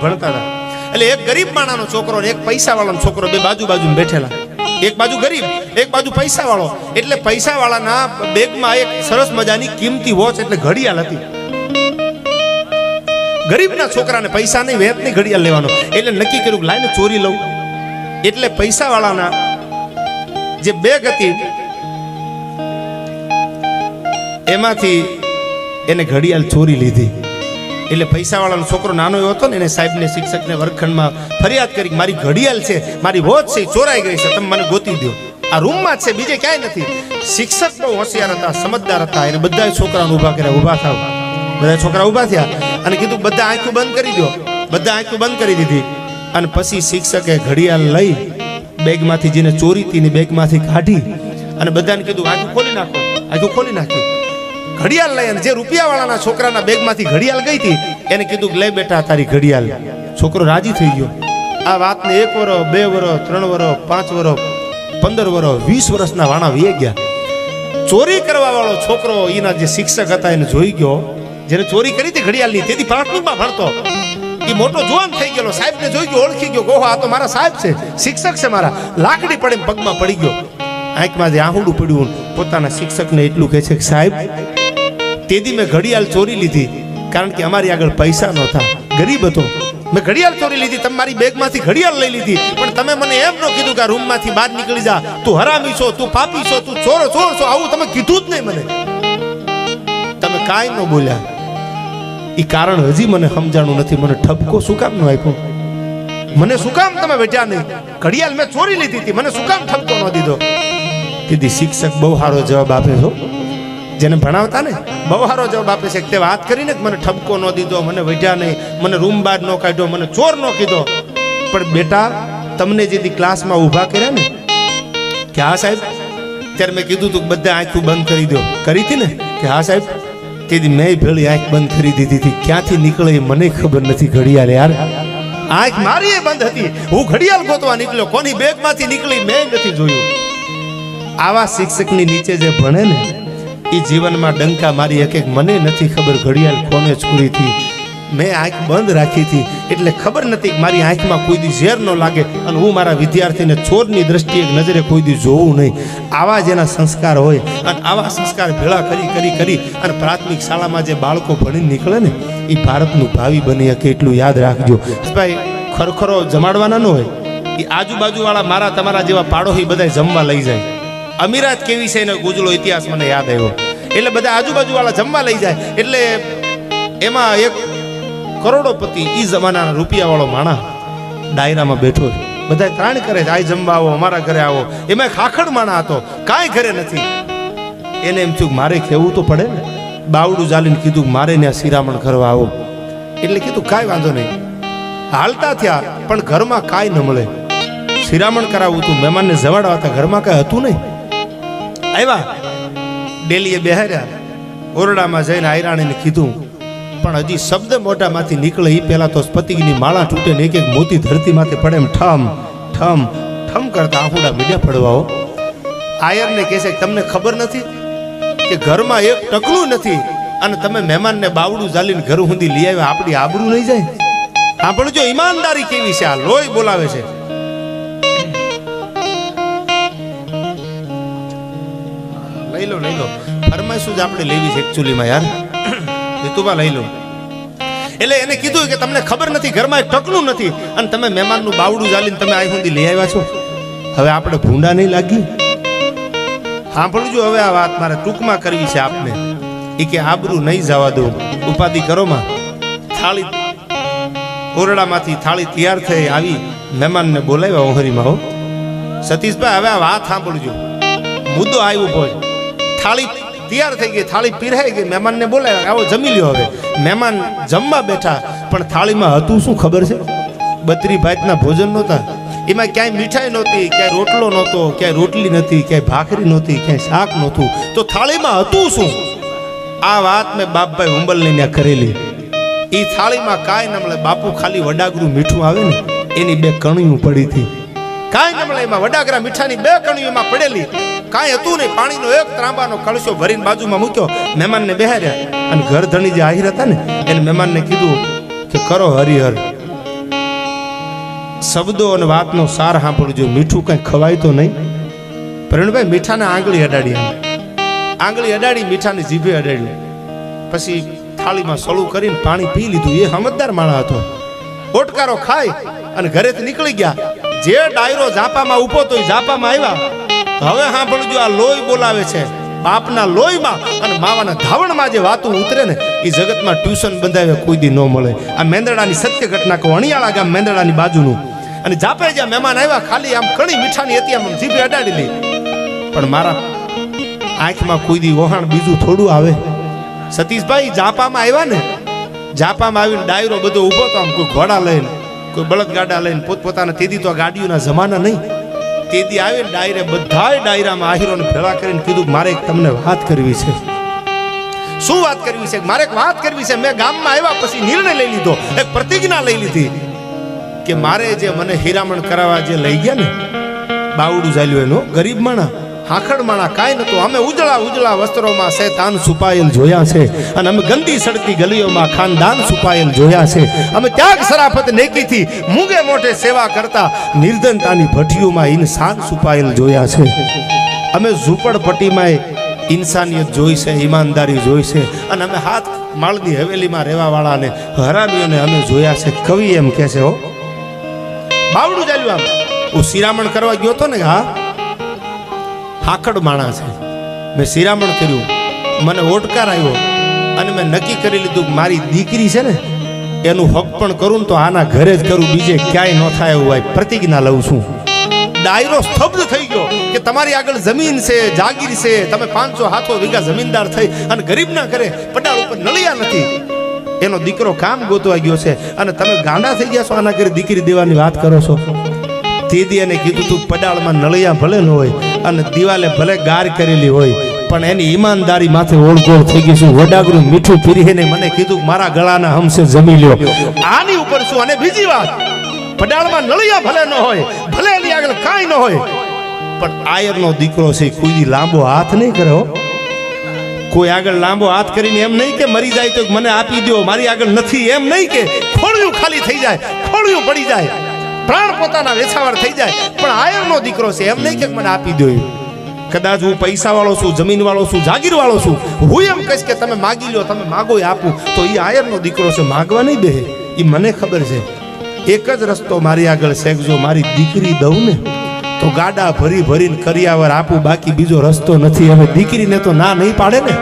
ભણતા હતા. એટલે એક ગરીબ માણાનો છોકરો ને એક પૈસા વાળાનો છોકરો બે બાજુ બાજુ બેઠેલા. એક બાજુ ગરીબ, એક બાજુ પૈસા વાળો. એટલે પૈસા વાળાના બેગમાં એક સરસ મજાની કિંમતી વોચ એટલે ઘડિયાળ હતી. ગરીબના છોકરાને પૈસા નહીં, વેતની ઘડિયાળ લેવાનો. એટલે નક્કી કર્યું લાઈને ચોરી લઉં. એટલે પૈસા વાળાના જે બેગ હતી એમાંથી એને ઘડિયાળ ચોરી લીધી. એટલે પૈસા વાળાનો છોકરો નાનો એવો હતો ને, એને સાહેબને શિક્ષકને વર્ગખંડમાં ફરિયાદ કરી, મારી ઘડિયાળ છે, મારી વોચ છે, ચોરાઈ ગઈ છે, તમે મને ગોતી દો. આ રૂમમાં જ છે, બીજે ક્યાંય નથી. શિક્ષક બહુ હોશિયાર હતા, સમજદાર હતા. એને બધા છોકરાને ઊભા કર્યા, ઊભા થાવ. બધા છોકરા ઊભા થયા અને કીધું બધા આંખો બંધ કરી દો. બધા આંખો બંધ કરી દીધી. અને પછી શિક્ષકે ઘડિયાળ લઈ બેગમાંથી, જેને ચોરી હતી ને બેગમાંથી કાઢી અને બધાને કીધું આંખો ખોલી નાખો. આંખો ખોલી નાખી. ઘડિયાળ લઈ અને જે રૂપિયા વાળાના છોકરાના બેગમાંથી ઘડિયાળ ગઈ હતી એને કીધું લે બેટા તારી ઘડિયાળ. છોકરો રાજી થઈ ગયો. આ વાતને 1 વર્ષ, 2 વર્ષ, 3 વર્ષ, 5 વર્ષ, 15 વર્ષ, 20 વર્ષના વાણા વી ગયા. ચોરી કરવા વાળો છોકરો એના જે શિક્ષક હતા એને જોઈ ગયો. જેને ચોરી કરી હતી ઘડિયાળની, તેથી પ્રાથમિકમાં ભણતો, એ મોટો જુવાન થઈ ગયો. સાહેબને જોઈ ગયો, ઓળખી ગયો. ગોહો આ તો મારા સાહેબ છે, શિક્ષક છે મારા. લાકડી પડે પગમાં પડી ગયો. આંખમાં જે આહુડું પડ્યું. પોતાના શિક્ષકને એટલું કહે છે કે સાહેબ, તેથી મેં ઘડિયાળ ચોરી લીધી કારણ કે અમારી આગળ પૈસા નહોતા, ગરીબ હતો. મેં ઘડિયાળ ચોરી લીધી, તમે મારી બેગમાંથી ઘડિયાળ લઈ લીધી, પણ તમે મને એમ ન કીધું કે આ રૂમમાંથી બહાર નીકળી જા, તું હરામી છો, તું પાપી છો, તું ચોર છો. આવું તમે કીધું જ નહીં મને. તમે કાંઈ ન બોલ્યા. એ કારણ હજી મને સમજાણું નથી. મને ઠપકો શું કામ ન આપ્યો? મને શું કામ તમે બેઠ્યા નહીં? ઘડિયાળ મેં ચોરી લીધી હતી, મને શું કામ ઠપકો ન દીધો? કીધી શિક્ષક બહુ સારો જવાબ આપે છો. જેને ભણાવતા ને બહુ સારો જવાબ આપે છે. તે વાત કરીને મને ઠપકો ન દીધો, મને વઢ્યા નહીં, મને રૂમ બહાર ન કાઢ્યો, મને ચોર ન કીધો. પણ બેટા, તમને જે ક્લાસમાં ઊભા કર્યા ને કે હા સાહેબ, ત્યારે મેં કીધું તું બધા આંખો બંધ કરી દો. કરી હતી ને કે હા સાહેબ, તેથી મેં ભેળી આંખ બંધ કરી દીધી હતી. ક્યાંથી નીકળે મને ખબર નથી. ઘડિયાળ યાર, આંખ મારી બંધ હતી. હું ઘડિયાળ ગોતવા નીકળ્યો, કોની બેગમાંથી નીકળી મેં નથી જોયું. આવા શિક્ષકની નીચે જે ભણે ને એ જીવનમાં ડંકા મારી એક એક. મને નથી ખબર ઘડિયાળ કોને ચોરી હતી. મેં આંખ બંધ રાખી હતી એટલે ખબર નથી મારી આંખમાં કોઈ દી ઝેર ન લાગે અને હું મારા વિદ્યાર્થીને ચોરની દ્રષ્ટિએ નજરે કોઈ દી જોવું નહીં. આવા જેના સંસ્કાર હોય અને આવા સંસ્કાર ભેળા કરી અને પ્રાથમિક શાળામાં જે બાળકો ભણીને નીકળે ને એ ભારતનું ભાવિ બની શકે. એટલું યાદ રાખજો ભાઈ. ખરખરો જમાડવાના ન હોય. એ આજુબાજુવાળા મારા તમારા જેવા પાડોશી બધા જમવા લઈ જાય. અમીરાત કેવી છે એનો ગુજળો ઇતિહાસ મને યાદ આવ્યો. એટલે બધા આજુબાજુ વાળા જમવા લઈ જાય. એટલે એમાં એક કરોડોપતિ ઈ જમાનાના રૂપિયા વાળો માણા ડાયરામાં બેઠો. બધા ત્રાણ કરે છે, આ જમવા આવો, અમારા ઘરે આવો. એમાં ખાખડ માણા હતો, કાંઈ ઘરે નથી. એને એમ થયું મારે કહેવું તો પડે ને. બાવડું ચાલીને કીધું મારે ત્યાં શિરામણ કરવા આવો. એટલે કીધું કાંઈ વાંધો નહીં. હાલતા થયા પણ ઘરમાં કાંઈ ન મળે. શિરામણ કરાવવું હતું, મહેમાનને જવાડવા હતા, ઘરમાં કાંઈ હતું નહીં. આવ્યા ડેલીએ બેહાર્યા. ઓરડામાં જઈને આયરાણીને કીધું, પણ હજી શબ્દ મોઢામાંથી નીકળે એ પહેલા તો પતિની માળા તૂટે ને એક એક મોતી ધરતીમાંથી પડે એમ ઠમ ઠમ ઠમ કરતા આહુડા મીડિયા પડવાઓ. આયરને કહે છે તમને ખબર નથી કે ઘરમાં એક ટકલું નથી અને તમે મહેમાનને બાવડું ચાલીને ઘર સુધી લઈ આવ્યા, આપણી આબરૂ નહીં જાય? આપણે જો ઈમાનદારી કેવી છે, આ લોહી બોલાવે છે. લઈ લો ફરમાઈશું જ આપણે લેવી છે એકચ્યુઅલીમાં યાર. ઋતુબા લઈ લો. એટલે એને કીધું કે તમને ખબર નથી ઘરમાં એક ટકલું નથી અને તમે મહેમાનનું બાવડું ચાલીને તમે આ સુધી લઈ આવ્યા છો. હવે આપણે ભૂંડા નહીં લાગી? સાંભળજો હવે આ વાત મારે ટૂંકમાં કરવી છે આપને. એ કે આબરૂ નહીં જવા દો, ઉપાધિ કરોમાં. થાળી ઓરડામાંથી થાળી તૈયાર થઈ આવી, મહેમાનને બોલાવ્યા ઓહરીમાં. હો સતીશભાઈ, હવે આ વાત સાંભળજો, મુદ્દો આવ્યો ભોજ. થાળી તૈયાર થઈ ગઈ, થાળી પીરાઈ ગઈ, મહેમાનને બોલાવ્યા, આવો જમી લ્યો. હવે મહેમાન જમવા બેઠા પણ થાળીમાં હતું શું ખબર છે? 32 ભાતના ભોજન નહોતા. એમાં ક્યાંય મીઠાઈ નહોતી, ક્યાંય રોટલો નહોતો, ક્યાંય રોટલી નથી, ક્યાંય ભાખરી નહોતી, ક્યાંય શાક નહોતું. તો થાળીમાં હતું શું? આ વાત મેં બાપભાઈ હુંબલની ત્યાં કરેલી. એ થાળીમાં કાંઈ ન મળે. બાપુ ખાલી વડાગરું મીઠું આવે ને એની 2 કણીઓ પડી હતી. કાંઈ ન મળે. એમાં વડાગરા મીઠાની 2 કણીઓ એમાં પડેલી. કાંઈ હતું નહીં. પાણીનો એક ત્રાંબાનો કળશો ભરીને બાજુમાં મૂક્યો. મહેમાનને બેહાર્યા અને ઘર ધણી જે આહિર હતા ને એને મહેમાનને કીધું કે કરો હરિહર. શબ્દો અને વાતનો સાર સાંભળજો. મીઠું કંઈ ખવાય તો નહીં. પ્રવીણભાઈ મીઠાને આંગળી અડાડી, આંગળી અડાડી મીઠાની જીભે અડાડ્યું, પછી થાળીમાં સળું કરીને પાણી પી લીધું. એ સમજદાર માણસ હતો. ઓટકારો ખાઈ અને ઘરેથી નીકળી ગયા. જે ડાયરો ઝાપામાં ઊભો તો એ ઝાપામાં આવ્યા. હવે સાંભળજો, આ લોહી બોલાવે છે. બાપના લોહીમાં અને માવાના ધાવણમાં જે વાતું ઉતરે ને એ જગતમાં ટ્યુશન બંધાવે કોઈ દી ન મળે. આ મેંદડાની સત્ય ઘટના કહું. અણિયાળા ગામ મેંદડાની બાજુનું. અને જાપે જ્યાં મહેમાન આવ્યા, ખાલી આમ કણી મીઠાની હતી, આમ જીભે અડાડી લી. પણ મારા આંખમાં કોઈ દી વહાણ બીજું થોડું આવે. સતીશભાઈ જાપામાં આવ્યા ને, જાપામાં આવીને ડાયરો બધો ઊભો તો, આમ કોઈ ઘોડા લઈને, કોઈ બળદગાડા લઈને, પોતપોતાના. તેદી તો ગાડીઓના જમાના નહીં. તેદી આવીને ડાયરે બધાય ડાયરામાં આહીરોને ભેળા કરીને કીધું મારે એક તમને વાત કરવી છે. શું વાત કરવી છે? મારે એક વાત કરવી છે. મેં ગામમાં આવ્યા પછી નિર્ણય લઈ લીધો, એક પ્રતિજ્ઞા લઈ લીધી કે મારે જે મને હીરામણ કરાવવા જે લઈ ગયા ને, બાવડું ચાલ્યું એનો, ગરીબ માણા, હાખડ માણા, કાંઈ નતું. અમે ઉજળા ઉજળા વસ્ત્રોમાં શેતાન છુપાયેલ જોયા છે, અને અમે ગંદી સડતી ગલીઓમાં ખાનદાન છુપાયેલ જોયા છે. અમે ત્યાગ શરાફત નેકીથી મૂંગે મોઢે સેવા કરતા નિર્ધનતાની ભઠ્ઠીઓમાં ઇન્સાન છુપાયેલ જોયા છે. અમે ઝૂંપડપટ્ટીમાં ઇન્સાનિયત જોઈ છે, ઈમાનદારી જોઈ છે, અને અમે હાથ માળની હવેલીમાં રહેવાવાળાને હરામીઓને અમે જોયા છે. કવિ એમ કહે છે, હો બાવડું ચાલ્યું. આમ હું શિરામણ કરવા ગયો હતો ને, હા હાકડ માણા છે. મેં શિરામણ કર્યું, મને ઓટકાર આવ્યો, અને મેં નક્કી કરી લીધું કે મારી દીકરી છે ને એનું હક પણ કરું તો આના ઘરે જ કરું, બીજે ક્યાંય ન થાય એવું હોય. પ્રતિજ્ઞા લઉં છું. ડાયરો સ્તબ્ધ થઈ ગયો કે તમારી આગળ જમીન છે, જાગીર છે, તમે 500 હાથો વીઘા જમીનદાર થઈ અને ગરીબના ઘરે પડાળ ઉપર નળિયા નથી. એનો દીકરો કામ ગોતવા ગયો છે અને તમે ગાંડા થઈ ગયા છો, આના ઘરે દીકરી દેવાની વાત કરો છો. તેદી એને કીધું તું પડાળમાં નળિયા ભલે ન હોય અને દિવાલે ભલે ગાર કરેલી હોય, પણ એની ઈમાનદારી માથે ઓળગોળ થઈ ગઈ છું. વડાગરું મીઠું પીરીને મને કીધું મારા ગળાના હમસે જમી લ્યો. આની ઉપર શું? અને બીજી વાત, પડાળમાં નળિયા ભલે ન હોય, ભલે એની આગળ કાંઈ ન હોય, પણ આયરનો દીકરો છે, કોઈ દી લાંબો હાથ નહીં કરે. કોઈ આગળ લાંબો હાથ કરીને એમ નહીં કે મરી જાય તો મને આપી દો, મારી આગળ નથી એમ નહીં કે ખોળિયું ખાલી થઈ જાય, ખોળિયું પડી જાય, પ્રાણ પોતાના વેછાવર થઈ જાય, પણ આયરનો દીકરો છે એમ નહીં કે મને આપી દો. કદાચ હું પૈસા વાળો છું, જમીન વાળો છું, જાગીર વાળો છું, હું એમ કહીશ કે તમે માગી લો, તમે માગો એ આપું, તો એ આયરનો દીકરો છે, માગવા નહીં દે. એ મને ખબર છે. એક જ રસ્તો મારી આગળ છે, જો મારી દીકરી દઉં ને તો ગાડા ભરી ભરીને કરિયાવર આપું, બાકી બીજો રસ્તો નથી. હવે દીકરીને તો ના નહીં પાડે ને.